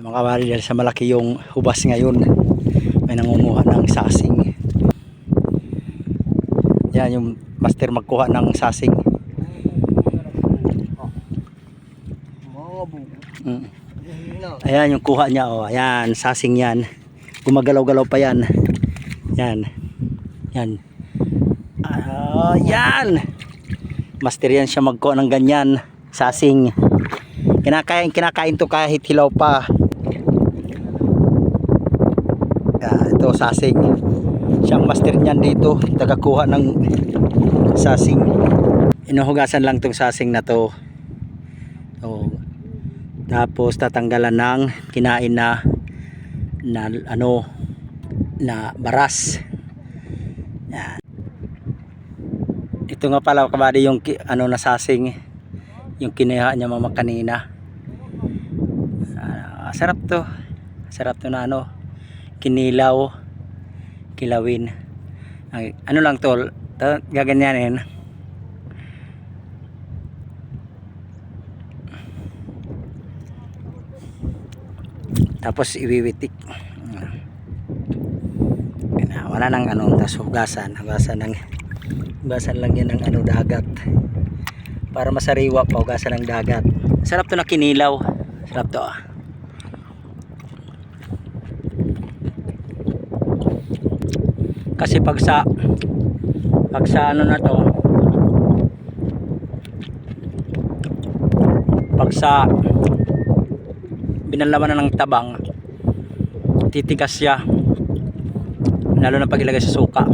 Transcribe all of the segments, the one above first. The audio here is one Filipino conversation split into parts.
Mga kabady, dahil sa malaki yung hubas ngayon, may nangunguha ng sasing. Yan yung master magkuha ng sasing. Ayan yung kuha niya, oh. Ayan, sasing yan. Gumagalaw-galaw pa yan. Yan. Yan. Yan. Master yan siya magkuha ng ganyan, sasing. Kinakain to kahit hilaw pa. Ito sasing. Siyang master niyan dito, tagakuha ng sasing. Inuhugasan lang tong sasing na to. Tapos tatanggalan ng kinain na baras. Yan. Ito nga pala kabady yung na sasing, yung kinuha niya mama kanina. Sarap to na kilawin. Ano lang to, gaganyanin. Tapos iwiwitik. Wala nang tapos hugasan lang yan ng dagat. Para masariwa pa, hugasan ng dagat. Sarap to na kinilaw. Sarap to. Kasi pag sa na to, pag sa binalaman na ng tabang, titigas siya, lalo na pag ilagay sa suka.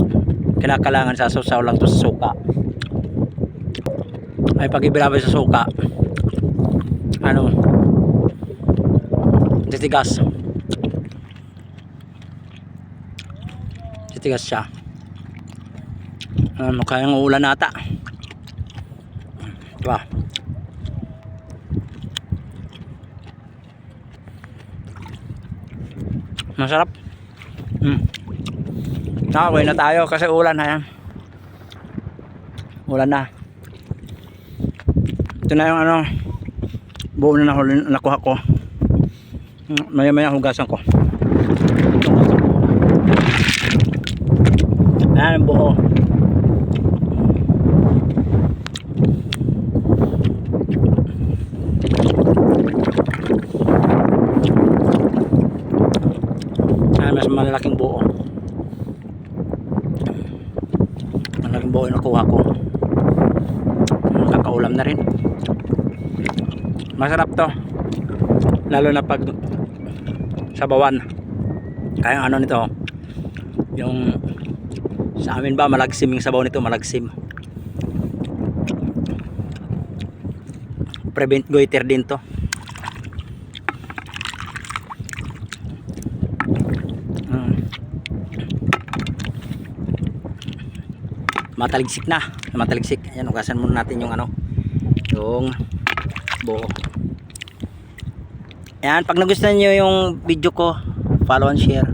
Kinakalangan sa sausaw lang to sa suka. Ay pag ibinabay sa suka, titigas siya. Kaya ng ulan ata, diba? Masarap. Nakaway na tayo kasi ulan. Ayan, ulan na. Ito na yung buo na nakuha ko. Maya maya hugasan ko. Ayan, buo. Mas malaking buo. Malaking buo yung nakuha ko. Nakakaulam na rin. Masarap to, lalo na pag sabawan. Kaya nito, yung sa amin ba malagsim yung sabaw nito, malagsim. Prevent goiter din to. Mataligsik. Ayan, hugasan muna natin yung yung buo. Ayan, pag nagustuhan nyo yung video ko, follow and share.